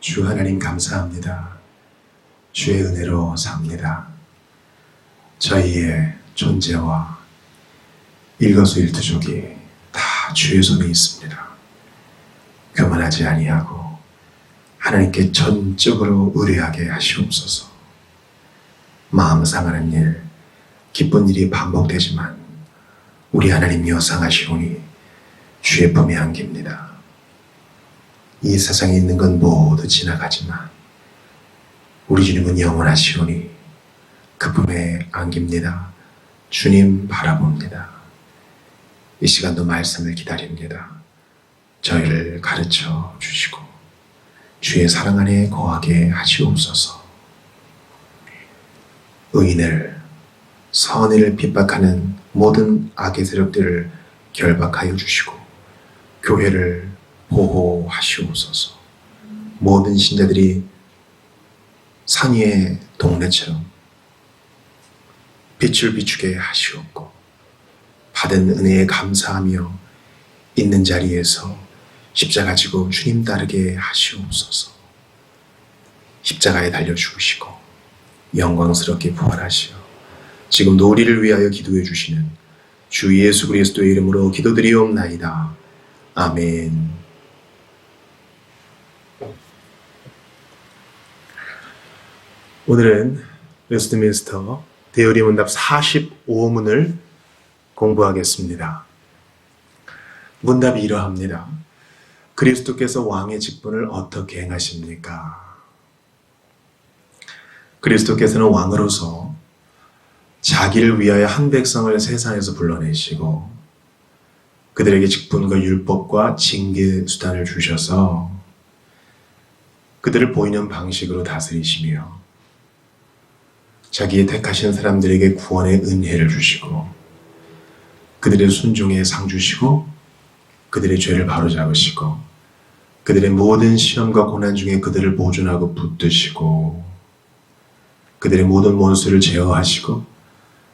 주 하나님 감사합니다. 주의 은혜로 삽니다. 저희의 존재와 일거수일투족이 다 주의 손에 있습니다. 교만하지 아니하고 하나님께 전적으로 의뢰하게 하시옵소서. 마음 상하는 일, 기쁜 일이 반복되지만 우리 하나님 여상하시오니 주의 품에 안깁니다. 이 세상에 있는 건 모두 지나가지만 우리 주님은 영원하시오니 그 품에 안깁니다. 주님 바라봅니다. 이 시간도 말씀을 기다립니다. 저희를 가르쳐 주시고 주의 사랑 안에 거하게 하시옵소서. 의인을, 선의를 핍박하는 모든 악의 세력들을 결박하여 주시고 교회를 보호하시옵소서. 모든 신자들이 산 위의 동네처럼 빛을 비추게 하시옵고 받은 은혜에 감사하며 있는 자리에서 십자가 지고 주님 따르게 하시옵소서. 십자가에 달려 죽으시고 영광스럽게 부활하시어 지금도 우리를 위하여 기도해 주시는 주 예수 그리스도의 이름으로 기도드리옵나이다. 아멘. 오늘은 웨스트민스터 대여리 문답 45문을 공부하겠습니다. 문답이 이러합니다. 그리스도께서 왕의 직분을 어떻게 행하십니까? 그리스도께서는 왕으로서 자기를 위하여 한 백성을 세상에서 불러내시고 그들에게 직분과 율법과 징계 수단을 주셔서 그들을 보이는 방식으로 다스리시며 자기의 택하신 사람들에게 구원의 은혜를 주시고 그들의 순종에 상 주시고 그들의 죄를 바로잡으시고 그들의 모든 시험과 고난 중에 그들을 보존하고 붙드시고 그들의 모든 원수를 제어하시고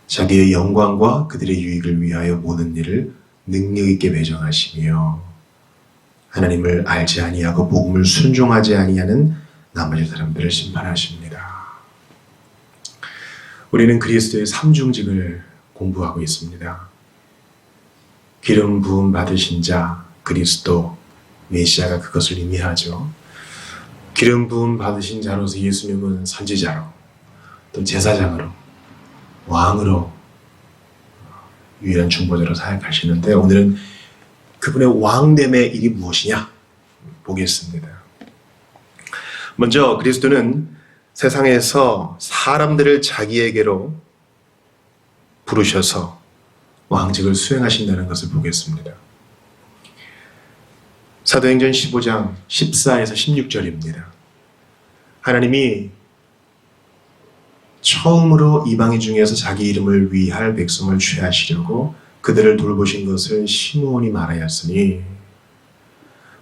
자기의 영광과 그들의 유익을 위하여 모든 일을 능력 있게 배정하시며 하나님을 알지 아니하고 복음을 순종하지 아니하는 나머지 사람들을 심판하십니다. 우리는 그리스도의 삼중직을 공부하고 있습니다. 기름 부음 받으신 자 그리스도 메시아가 그것을 의미하죠. 기름 부음 받으신 자로서 예수님은 선지자로 또 제사장으로 왕으로 유일한 중보자로 사역하시는데 오늘은 그분의 왕됨의 일이 무엇이냐 보겠습니다. 먼저 그리스도는 세상에서 사람들을 자기에게로 부르셔서 왕직을 수행하신다는 것을 보겠습니다. 사도행전 15장 14에서 16절입니다. 하나님이 처음으로 이방인 중에서 자기 이름을 위할 백성을 취하시려고 그들을 돌보신 것을 시므온이 말하였으니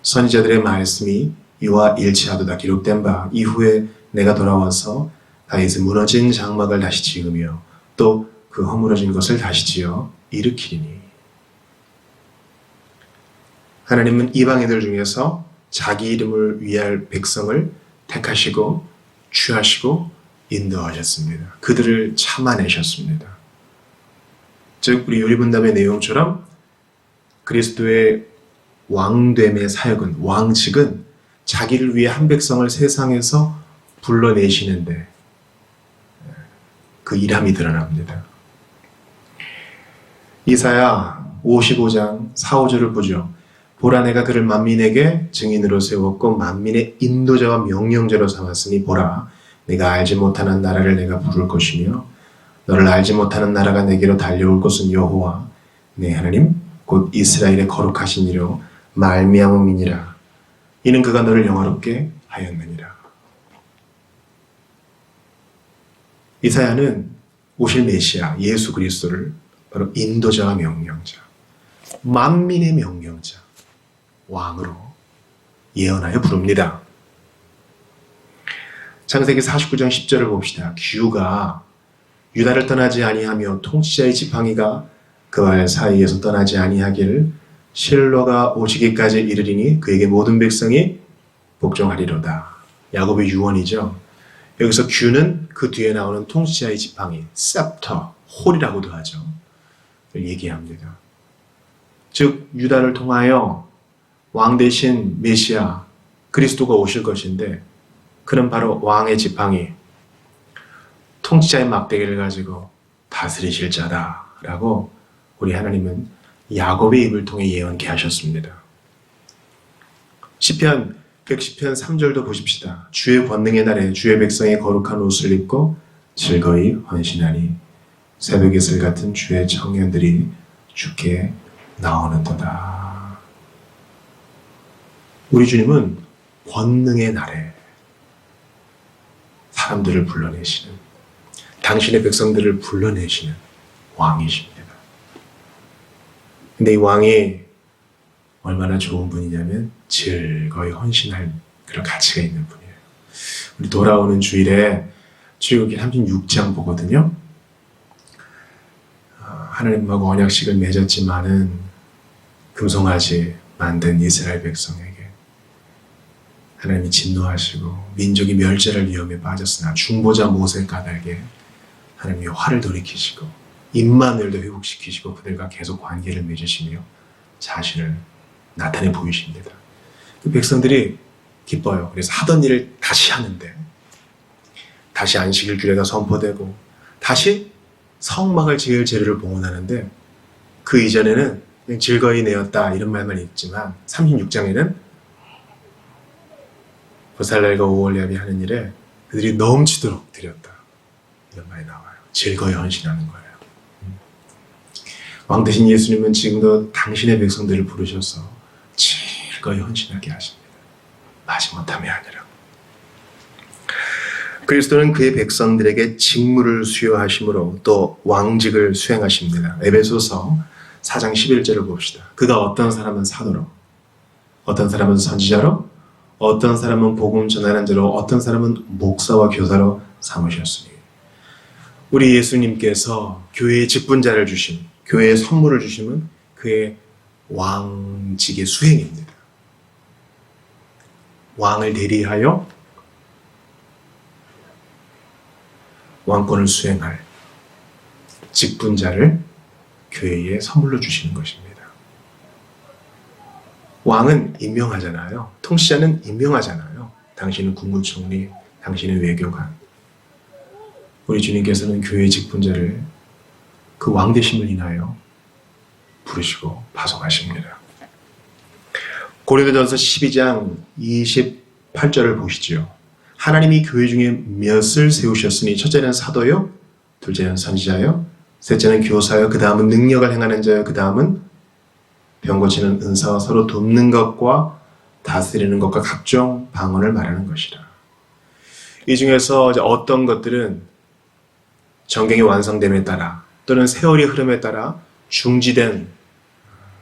선지자들의 말씀이 이와 일치하도다 기록된 바 이후에 내가 돌아와서 다윗의 무너진 장막을 다시 지으며 또 그 허물어진 것을 다시 지어 일으키리니. 하나님은 이방인들 중에서 자기 이름을 위할 백성을 택하시고 취하시고 인도하셨습니다. 그들을 참아내셨습니다. 즉 우리 요리분담의 내용처럼 그리스도의 왕됨의 사역은 왕직은 자기를 위해 한 백성을 세상에서 불러내시는데 그 일함이 드러납니다. 이사야 55장 4, 5절을 보죠. 보라 내가 그를 만민에게 증인으로 세웠고 만민의 인도자와 명령자로 삼았으니 보라 내가 알지 못하는 나라를 내가 부를 것이며 너를 알지 못하는 나라가 내게로 달려올 것은 여호와 내 하나님 곧 이스라엘의 거룩하신 이로 말미암음이니라. 이는 그가 너를 영화롭게 하였느니라. 이사야는 오실 메시아 예수 그리스도를 바로 인도자와 명령자, 만민의 명령자, 왕으로 예언하여 부릅니다. 창세기 49장 10절을 봅시다. 규가 유다를 떠나지 아니하며 통치자의 지팡이가 그 발 사이에서 떠나지 아니하기를 실로가 오시기까지 이르리니 그에게 모든 백성이 복종하리로다. 야곱의 유언이죠. 여기서 규는 그 뒤에 나오는 통치자의 지팡이, 셉터, 홀이라고도 하죠. 얘기합니다. 즉 유다를 통하여 왕 대신 메시아 그리스도가 오실 것인데 그는 바로 왕의 지팡이, 통치자의 막대기를 가지고 다스리실 자다라고 우리 하나님은 야곱의 입을 통해 예언케 하셨습니다. 시편 110편 3절도 보십시다. 주의 권능의 날에 주의 백성이 거룩한 옷을 입고 즐거이 헌신하니 새벽 이슬 같은 주의 청년들이 주께 나오는도다. 우리 주님은 권능의 날에 사람들을 불러내시는, 당신의 백성들을 불러내시는 왕이십니다. 근데 이 왕이 얼마나 좋은 분이냐면 즐거이 헌신할 그런 가치가 있는 분이에요. 우리 돌아오는 주일에 출애굽기 36장 보거든요. 하나님하고 언약식을 맺었지만은 금송아지 만든 이스라엘 백성에게 하나님이 진노하시고 민족이 멸절할 위험에 빠졌으나 중보자 모세 까닭에 하나님이 화를 돌이키시고 임마누엘도 회복시키시고 그들과 계속 관계를 맺으시며 자신을 나타내 보이십니다. 그 백성들이 기뻐요. 그래서 하던 일을 다시 하는데 다시 안식일 규례가 선포되고 다시 성막을 지을 재료를 봉헌하는데 그 이전에는 그냥 즐거이 내었다 이런 말만 있지만 36장에는 보살날과 오홀리압이 하는 일에 그들이 넘치도록 드렸다 이런 말이 나와요. 즐거이 헌신하는 거예요. 왕 대신 예수님은 지금도 당신의 백성들을 부르셔서 즐거이 헌신하게 하십니다. 마지못함이 아니라. 그리스도는 그의 백성들에게 직무를 수여하심으로 또 왕직을 수행하십니다. 에베소서 4장 11절을 봅시다. 그가 어떤 사람은 사도로, 어떤 사람은 선지자로, 어떤 사람은 복음 전하는 자로, 어떤 사람은 목사와 교사로 삼으셨으니. 우리 예수님께서 교회의 직분자를 주심, 교회의 선물을 주심은 그의 왕직의 수행입니다. 왕을 대리하여 왕권을 수행할 직분자를 교회에 선물로 주시는 것입니다. 왕은 임명하잖아요. 통치자는 임명하잖아요. 당신은 국무총리, 당신은 외교관. 우리 주님께서는 교회의 직분자를 그 왕되심을 인하여 부르시고 파송하십니다. 고린도전서 12장 28절을 보시죠. 하나님이 교회 중에 몇을 세우셨으니 첫째는 사도요, 둘째는 선지자요, 셋째는 교사요, 그 다음은 능력을 행하는 자요, 그 다음은 병 고치는 은사와 서로 돕는 것과 다스리는 것과 각종 방언을 말하는 것이라. 이 중에서 어떤 것들은 정경의 완성됨에 따라 또는 세월의 흐름에 따라 중지된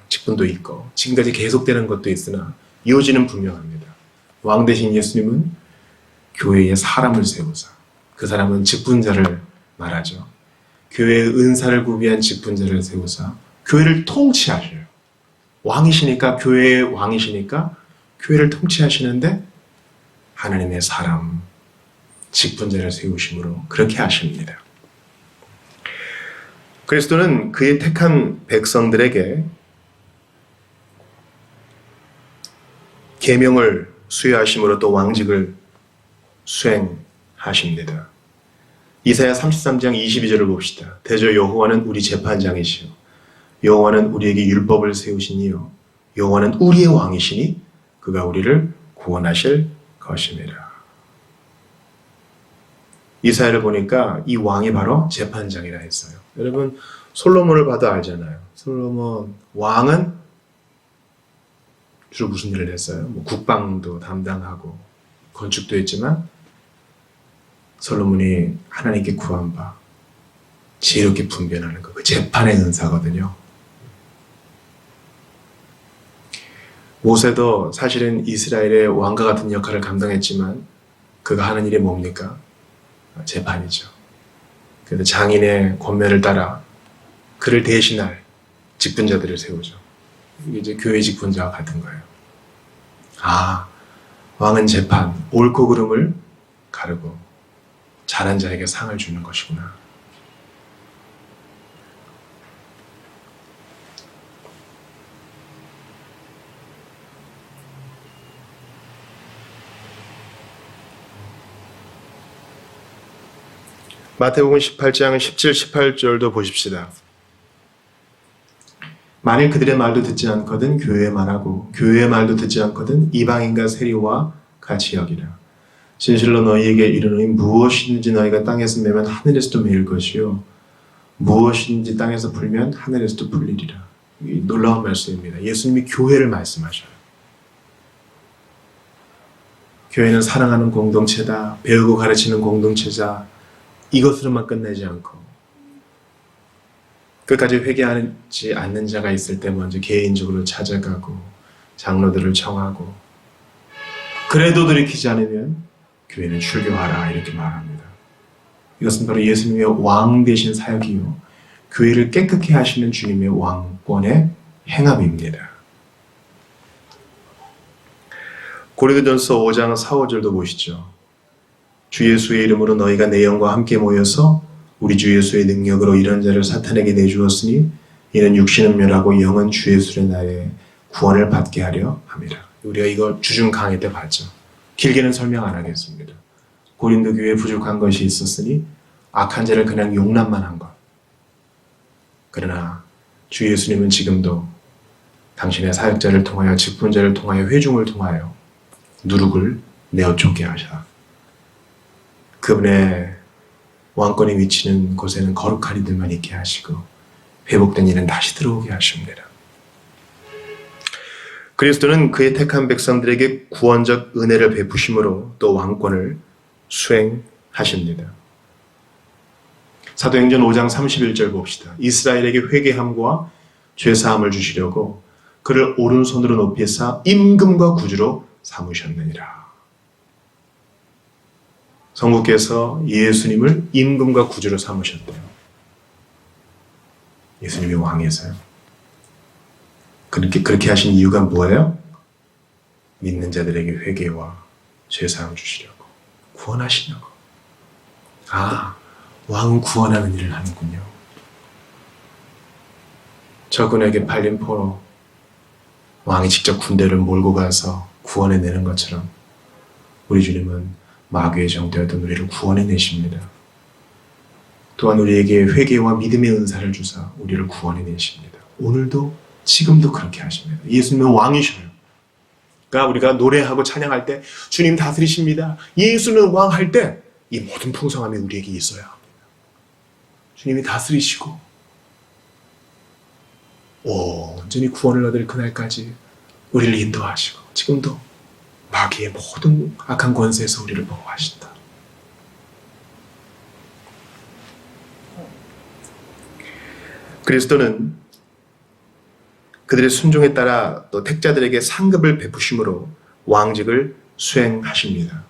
직분도 있고 지금까지 계속되는 것도 있으나 이어지는 분명합니다. 왕 대신 예수님은 교회에 사람을 세우사, 그 사람은 직분자를 말하죠. 교회의 은사를 구비한 직분자를 세우사 교회를 통치하셔요. 왕이시니까, 교회의 왕이시니까 교회를 통치하시는데 하나님의 사람, 직분자를 세우심으로 그렇게 하십니다. 그리스도는 그의 택한 백성들에게 계명을 수여하심으로 또 왕직을 수행하십니다. 이사야 33장 22절을 봅시다. 대저 여호와는 우리 재판장이시요 여호와는 우리에게 율법을 세우시니요 여호와는 우리의 왕이시니 그가 우리를 구원하실 것입니다. 이사야를 보니까 이 왕이 바로 재판장이라 했어요. 여러분 솔로몬을 봐도 알잖아요. 솔로몬 왕은 주로 무슨 일을 했어요? 뭐 국방도 담당하고 건축도 했지만 솔로몬이 하나님께 구한 바 지혜롭게 분별하는 것, 그 재판의 은사거든요. 모세도 사실은 이스라엘의 왕과 같은 역할을 감당했지만 그가 하는 일이 뭡니까? 재판이죠. 그래서 장인의 권면을 따라 그를 대신할 직분자들을 세우죠. 이게 이제 교회 직분자와 같은 거예요. 왕은 재판, 옳고 그름을 가르고 잘한 자에게 상을 주는 것이구나. 마태복음 18장 17, 18절도 보십시다. 만일 그들의 말도 듣지 않거든 교회의 말하고 교회의 말도 듣지 않거든 이방인과 세리와 같이 여기라. 진실로 너희에게 이르노니 무엇이든지 너희가 땅에서 매면 하늘에서도 매일 것이요 무엇이든지 땅에서 풀면 하늘에서도 풀리리라. 놀라운 말씀입니다. 예수님이 교회를 말씀하셔요. 교회는 사랑하는 공동체다. 배우고 가르치는 공동체자. 이것으로만 끝내지 않고 끝까지 회개하지 않는 자가 있을 때 먼저 개인적으로 찾아가고 장로들을 청하고 그래도 돌이키지 않으면 교회는 출교하라 이렇게 말합니다. 이것은 바로 예수님의 왕 되신 사역이요 교회를 깨끗게 하시는 주님의 왕권의 행함입니다. 고린도전서 5장 4, 5절도 보시죠. 주 예수의 이름으로 너희가 내 영과 함께 모여서 우리 주 예수의 능력으로 이런 자를 사탄에게 내주었으니 이는 육신은 멸하고 영은 주 예수의 날에 구원을 받게 하려 함이라. 우리가 이거 주중 강의 때 봤죠. 길게는 설명 안 하겠습니다. 고린도 교회에 부족한 것이 있었으니 악한 자를 그냥 용납만 한 것. 그러나 주 예수님은 지금도 당신의 사역자를 통하여 직분자를 통하여 회중을 통하여 누룩을 내어 쫓게 하셔. 그분의 왕권이 위치는 곳에는 거룩한 이들만 있게 하시고 회복된 이는 다시 들어오게 하십니다. 그리스도는 그의 택한 백성들에게 구원적 은혜를 베푸심으로 또 왕권을 수행하십니다. 사도행전 5장 31절 봅시다. 이스라엘에게 회개함과 죄사함을 주시려고 그를 오른손으로 높이사 임금과 구주로 삼으셨느니라. 성부께서 예수님을 임금과 구주로 삼으셨대요. 예수님이 왕이세요. 그렇게 하신 이유가 뭐예요? 믿는 자들에게 회개와 죄사함 주시려고, 구원하시려고. 왕은 구원하는 일을 하는군요. 적군에게 팔린 포로, 왕이 직접 군대를 몰고 가서 구원해내는 것처럼 우리 주님은 마귀의 정되었던 우리를 구원해내십니다. 또한 우리에게 회개와 믿음의 은사를 주사 우리를 구원해내십니다. 오늘도 지금도 그렇게 하십니다. 예수님은 왕이셔요. 그러니까 우리가 노래하고 찬양할 때 주님 다스리십니다. 예수는 왕 할 때 이 모든 풍성함이 우리에게 있어야 합니다. 주님이 다스리시고 온전히 구원을 얻을 그날까지 우리를 인도하시고 지금도 마귀의 모든 악한 권세에서 우리를 보호하신다. 그리스도는 그들의 순종에 따라 또 택자들에게 상급을 베푸심으로 왕직을 수행하십니다.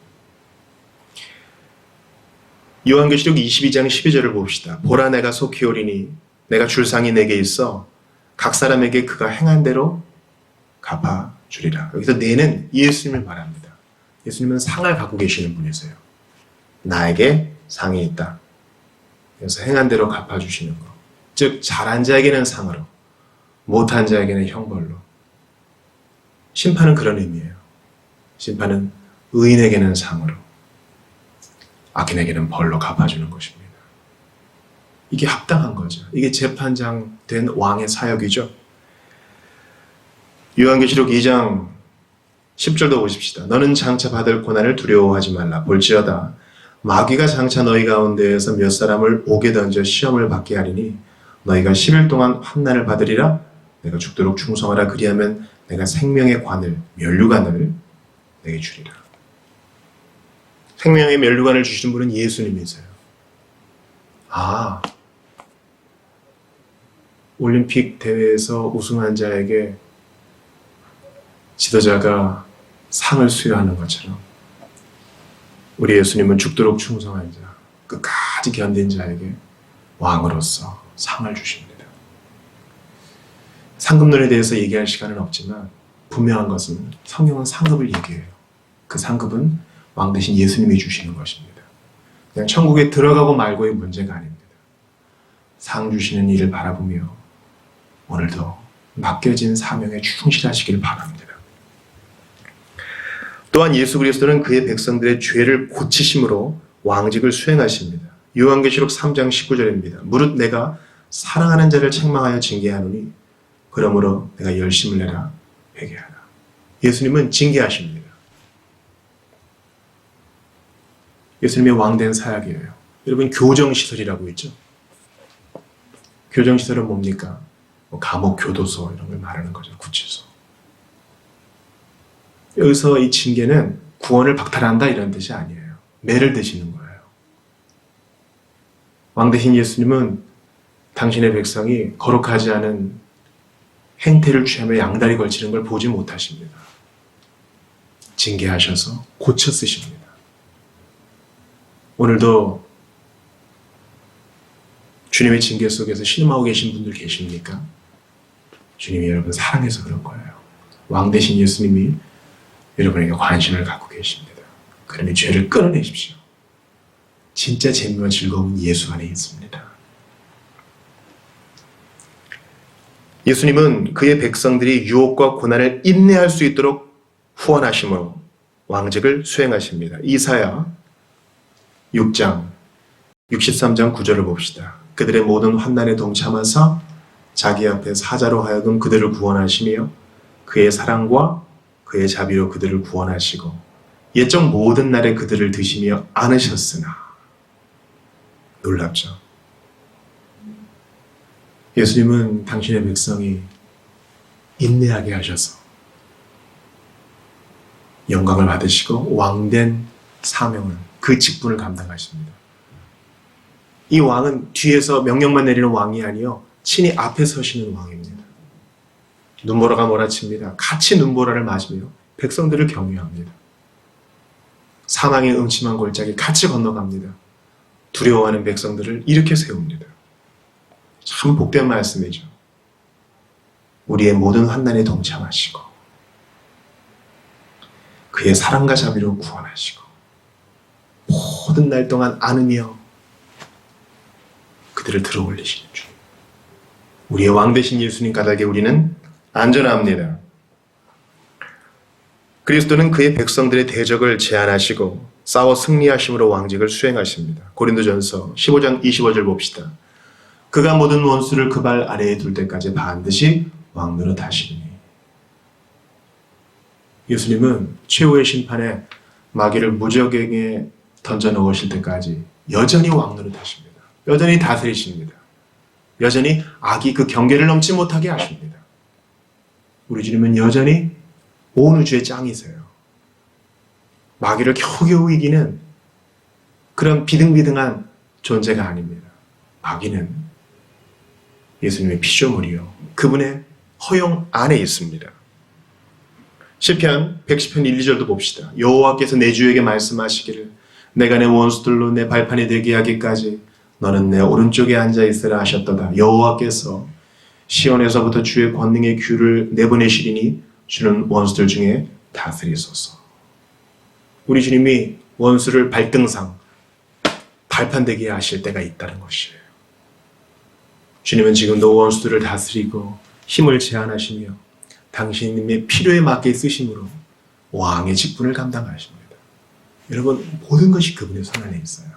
요한계시록 22장 12절을 봅시다. 보라 내가 속히 오리니 내가 줄 상이 내게 있어 각 사람에게 그가 행한 대로 갚아주리라. 여기서 내는 예수님을 말합니다. 예수님은 상을 갖고 계시는 분이세요. 나에게 상이 있다. 그래서 행한 대로 갚아주시는 것. 즉 잘한 자에게는 상으로 못한 자에게는 형벌로. 심판은 그런 의미예요. 심판은 의인에게는 상으로 악인에게는 벌로 갚아주는 것입니다. 이게 합당한 거죠. 이게 재판장 된 왕의 사역이죠. 요한계시록 2장 10절도 보십시다. 너는 장차 받을 고난을 두려워하지 말라. 볼지어다 마귀가 장차 너희 가운데에서 몇 사람을 옥에 던져 시험을 받게 하리니 너희가 10일 동안 환난을 받으리라. 내가 죽도록 충성하라. 그리하면 내가 생명의 관을 면류관을 내게 주리라. 생명의 면류관을 주시는 분은 예수님이세요. 올림픽 대회에서 우승한 자에게 지도자가 상을 수여하는 것처럼 우리 예수님은 죽도록 충성한 자, 끝까지 견딘 자에게 왕으로서 상을 주십니다. 상급론에 대해서 얘기할 시간은 없지만 분명한 것은 성경은 상급을 얘기해요. 그 상급은 왕 대신 예수님이 주시는 것입니다. 그냥 천국에 들어가고 말고의 문제가 아닙니다. 상 주시는 일을 바라보며 오늘도 맡겨진 사명에 충실하시길 바랍니다. 또한 예수 그리스도는 그의 백성들의 죄를 고치심으로 왕직을 수행하십니다. 요한계시록 3장 19절입니다. 무릇 내가 사랑하는 자를 책망하여 징계하노니 그러므로 내가 열심을 내라 회개하라. 예수님은 징계하십니다. 예수님의 왕된 사역이에요. 여러분 교정시설이라고 있죠. 교정시설은 뭡니까? 감옥, 교도소 이런 걸 말하는 거죠. 구치소. 여기서 이 징계는 구원을 박탈한다 이런 뜻이 아니에요. 매를 드시는 거예요. 왕 대신 예수님은 당신의 백성이 거룩하지 않은 행태를 취하며 양다리 걸치는 걸 보지 못하십니다. 징계하셔서 고쳐 쓰십니다. 오늘도 주님의 징계 속에서 신음하고 계신 분들 계십니까? 주님이 여러분 사랑해서 그런 거예요. 왕 대신 예수님이 여러분에게 관심을 갖고 계십니다. 그러니 죄를 끊어내십시오. 진짜 재미와 즐거움은 예수 안에 있습니다. 예수님은 그의 백성들이 유혹과 고난을 인내할 수 있도록 후원하심으로 왕직을 수행하십니다. 이사야 6장 63장 9절을 봅시다. 그들의 모든 환난에 동참하사 자기 앞에 사자로 하여금 그들을 구원하시며 그의 사랑과 그의 자비로 그들을 구원하시고 옛적 모든 날에 그들을 드시며 안으셨으나. 놀랍죠? 예수님은 당신의 백성이 인내하게 하셔서 영광을 받으시고 왕된 사명을, 그 직분을 감당하십니다. 이 왕은 뒤에서 명령만 내리는 왕이 아니요 친히 앞에 서시는 왕입니다. 눈보라가 몰아칩니다. 같이 눈보라를 맞으며 백성들을 격려합니다. 사망의 음침한 골짜기 같이 건너갑니다. 두려워하는 백성들을 일으켜 세웁니다. 참 복된 말씀이죠. 우리의 모든 환난에 동참하시고 그의 사랑과 자비로 구원하시고 모든 날 동안 안으며 그들을 들어올리시는 주. 우리의 왕 되신 예수님 까닭에 우리는 안전합니다. 그리스도는 그의 백성들의 대적을 제한하시고 싸워 승리하심으로 왕직을 수행하십니다. 고린도전서 15장 25절 봅시다. 그가 모든 원수를 그 발 아래에 둘 때까지 반드시 왕노릇 하시리니. 예수님은 최후의 심판에 마귀를 무적행에 던져 넣으실 때까지 여전히 왕노릇 하십니다. 여전히 다스리십니다. 여전히 악이 그 경계를 넘지 못하게 하십니다. 우리 주님은 여전히 온 우주의 짱이세요. 마귀를 겨우겨우 이기는 그런 비등비등한 존재가 아닙니다. 마귀는 예수님의 피조물이요 그분의 허용 안에 있습니다. 시편 110편 1, 2절도 봅시다. 여호와께서 내 주에게 말씀하시기를 내가 내 원수들로 내 발판이 되게 하기까지 너는 내 오른쪽에 앉아 있으라 하셨도다. 여호와께서 시온에서부터 주의 권능의 규를 내보내시리니 주는 원수들 중에 다스리소서. 우리 주님이 원수를 발등상 발판되게 하실 때가 있다는 것이에요. 주님은 지금도 원수들을 다스리고 힘을 제한하시며 당신님의 필요에 맞게 쓰심으로 왕의 직분을 감당하십니다. 여러분 모든 것이 그분의 손 안에 있어요.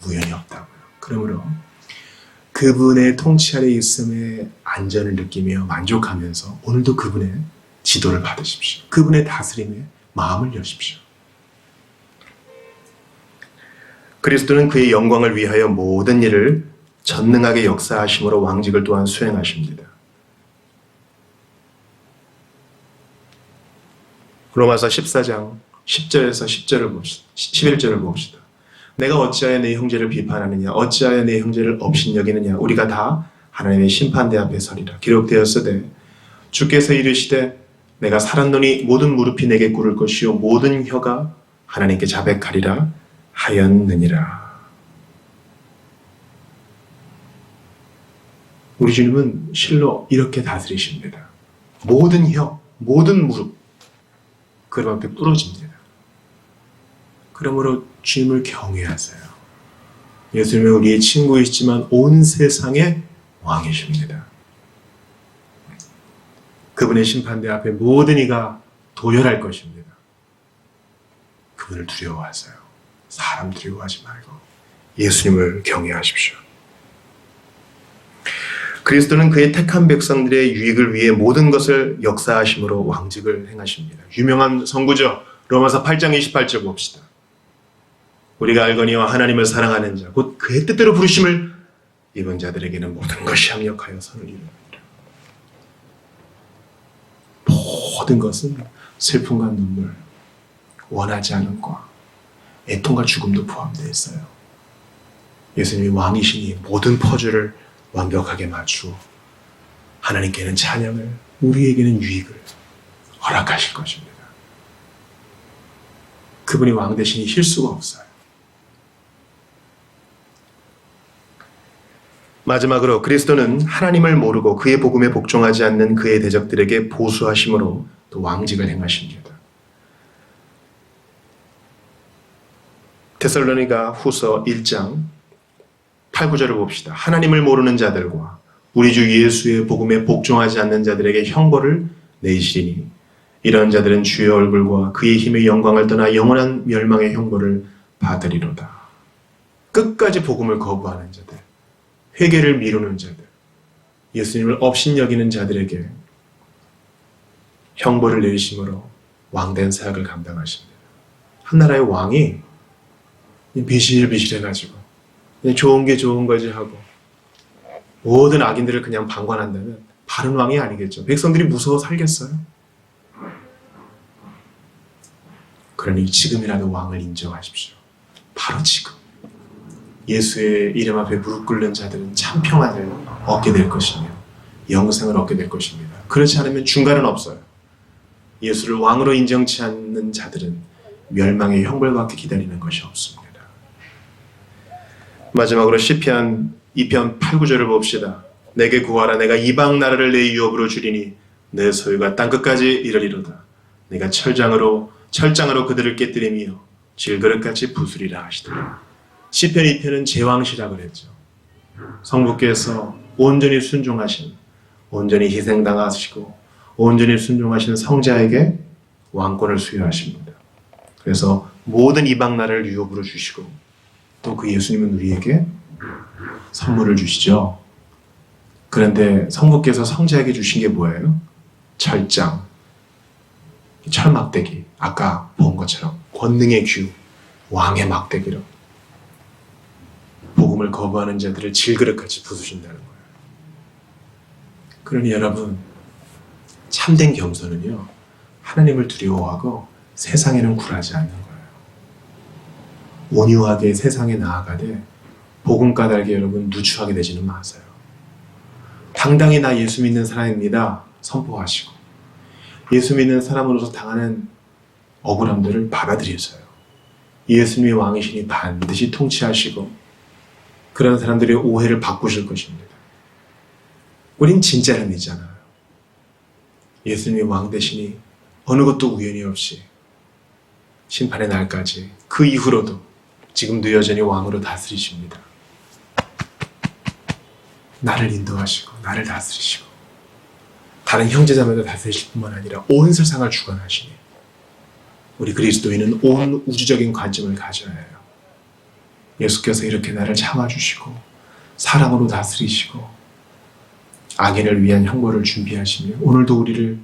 우연이 없다고요. 그러므로 그분의 통치 아래 있음에 안전을 느끼며 만족하면서 오늘도 그분의 지도를 받으십시오. 그분의 다스림에 마음을 여십시오. 그리스도는 그의 영광을 위하여 모든 일을 전능하게 역사하심으로 왕직을 또한 수행하십니다. 로마서 14장 10절에서 11절을 봅시다. 내가 어찌하여 내 형제를 비판하느냐 어찌하여 내 형제를 업신여기느냐 우리가 다 하나님의 심판대 앞에 서리라. 기록되었으되 주께서 이르시되 내가 살았노니 모든 무릎이 내게 꿇을 것이요 모든 혀가 하나님께 자백하리라 하였느니라. 우리 주님은 실로 이렇게 다스리십니다. 모든 혀, 모든 무릎 그 앞에 부러집니다. 그러므로 주님을 경외하세요. 예수님은 우리의 친구이시지만 온 세상의 왕이십니다. 그분의 심판대 앞에 모든 이가 도열할 것입니다. 그분을 두려워하세요. 사람 두려워하지 말고 예수님을 경외하십시오. 그리스도는 그의 택한 백성들의 유익을 위해 모든 것을 역사하심으로 왕직을 행하십니다. 유명한 선구죠. 로마서 8장 28절 봅시다. 우리가 알거니와 하나님을 사랑하는 자, 곧 그의 뜻대로 부르심을 입은 자들에게는 모든 것이 합력하여 선을 이루느니라. 모든 것은 슬픔과 눈물, 원하지 않은 과, 애통과 죽음도 포함되어 있어요. 예수님이 왕이시니 모든 퍼즐을 완벽하게 맞추고 하나님께는 찬양을, 우리에게는 유익을 허락하실 것입니다. 그분이 왕 대신이 실수가 없어요. 마지막으로 그리스도는 하나님을 모르고 그의 복음에 복종하지 않는 그의 대적들에게 보수하심으로 또 왕직을 행하십니다. 데살로니가 후서 1장 8, 9절을 봅시다. 하나님을 모르는 자들과 우리 주 예수의 복음에 복종하지 않는 자들에게 형벌을 내리시리니 이런 자들은 주의 얼굴과 그의 힘의 영광을 떠나 영원한 멸망의 형벌을 받으리로다. 끝까지 복음을 거부하는 자들, 회개를 미루는 자들, 예수님을 업신여기는 자들에게 형벌을 내리심으로 왕된 사역을 감당하십니다. 한 나라의 왕이 비실비실해가지고 그냥 좋은 게 좋은 거지 하고 모든 악인들을 그냥 방관한다면 바른 왕이 아니겠죠. 백성들이 무서워 살겠어요? 그러니 지금이라도 왕을 인정하십시오. 바로 지금. 예수의 이름 앞에 무릎 꿇는 자들은 참 평안을 얻게 될 것이며 영생을 얻게 될 것입니다. 그렇지 않으면 중간은 없어요. 예수를 왕으로 인정치 않는 자들은 멸망의 형벌받게 기다리는 것이 없습니다. 마지막으로 시편 2편 8, 9절을 봅시다. 내게 구하라. 내가 이방 나라를 내 유업으로 주리니 내 소유가 땅끝까지 이르리로다. 내가 철장으로 그들을 깨뜨리며 질그릇같이 부수리라 하시더라. 시편 2편은 제왕시라 그랬죠. 성부께서 온전히 순종하신, 온전히 희생당하시고 온전히 순종하신 성자에게 왕권을 수여하십니다. 그래서 모든 이방 나라를 유업으로 주시고 또 그 예수님은 우리에게 선물을 주시죠. 그런데 성부께서 성자에게 주신 게 뭐예요? 철장, 철막대기, 아까 본 것처럼 권능의 규, 왕의 막대기로 복음을 거부하는 자들을 질그릇같이 부수신다는 거예요. 그러니 여러분, 참된 겸손은요, 하나님을 두려워하고 세상에는 굴하지 않는 거예요. 온유하게 세상에 나아가되 복음 까닭에 여러분 누추하게 되지는 마세요. 당당히 나 예수 믿는 사람입니다 선포하시고 예수 믿는 사람으로서 당하는 억울함들을 받아들이세요. 예수님이 왕이시니 반드시 통치하시고 그런 사람들의 오해를 바꾸실 것입니다. 우린 진짜를 믿잖아요. 예수님이 왕 되시니 어느 것도 우연이 없이 심판의 날까지 그 이후로도 지금도 여전히 왕으로 다스리십니다. 나를 인도하시고 나를 다스리시고 다른 형제자매도 다스리실 뿐만 아니라 온 세상을 주관하시니 우리 그리스도인은 온 우주적인 관점을 가져야 해요. 예수께서 이렇게 나를 참아주시고 사랑으로 다스리시고 악인을 위한 형벌을 준비하시며 오늘도 우리를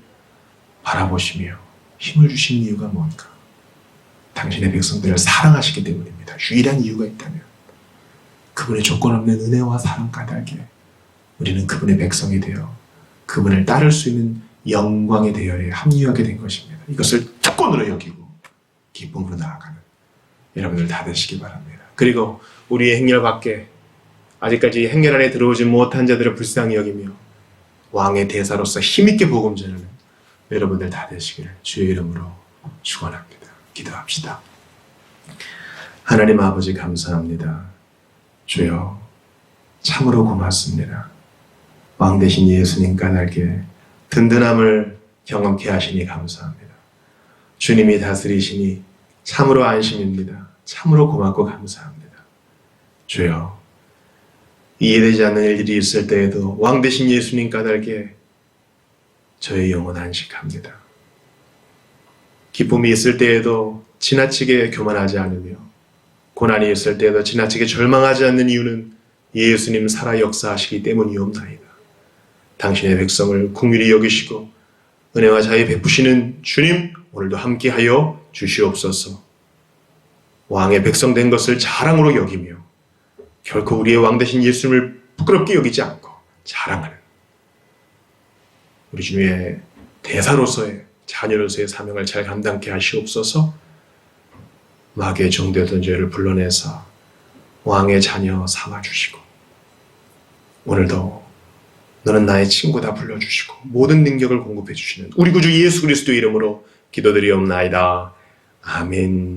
바라보시며 힘을 주시는 이유가 뭔가? 당신의 백성들을 사랑하시기 때문입니다. 유일한 이유가 있다면 그분의 조건 없는 은혜와 사랑 까닭에 우리는 그분의 백성이 되어 그분을 따를 수 있는 영광의 대열에 합류하게 된 것입니다. 이것을 특권으로 여기고 기쁨으로 나아가는 여러분들 다 되시기 바랍니다. 그리고 우리의 행렬 밖에 아직까지 행렬 안에 들어오지 못한 자들을 불쌍히 여기며 왕의 대사로서 힘있게 복음 전하는 여러분들 다 되시기를 주의 이름으로 축원합니다. 기도합시다. 하나님 아버지 감사합니다. 주여 참으로 고맙습니다. 왕 대신 예수님 까닭에 든든함을 경험케 하시니 감사합니다. 주님이 다스리시니 참으로 안심입니다. 참으로 고맙고 감사합니다. 주여, 이해되지 않는 일들이 있을 때에도 왕 되신 예수님 까닭에 저의 영혼 안식합니다. 기쁨이 있을 때에도 지나치게 교만하지 않으며 고난이 있을 때에도 지나치게 절망하지 않는 이유는 예수님 살아 역사하시기 때문이옵나이다. 당신의 백성을 긍휼히 여기시고 은혜와 자애 베푸시는 주님, 오늘도 함께하여 주시옵소서. 왕의 백성 된 것을 자랑으로 여기며 결코 우리의 왕 되신 예수님을 부끄럽게 여기지 않고 자랑하는 우리 주님의 대사로서의 자녀로서의 사명을 잘 감당케 하시옵소서. 마귀의 정되었던 죄를 불러내서 왕의 자녀 삼아주시고 오늘도 너는 나의 친구다 불러주시고 모든 능력을 공급해 주시는 우리 구주 예수 그리스도 이름으로 기도드리옵나이다. 아멘.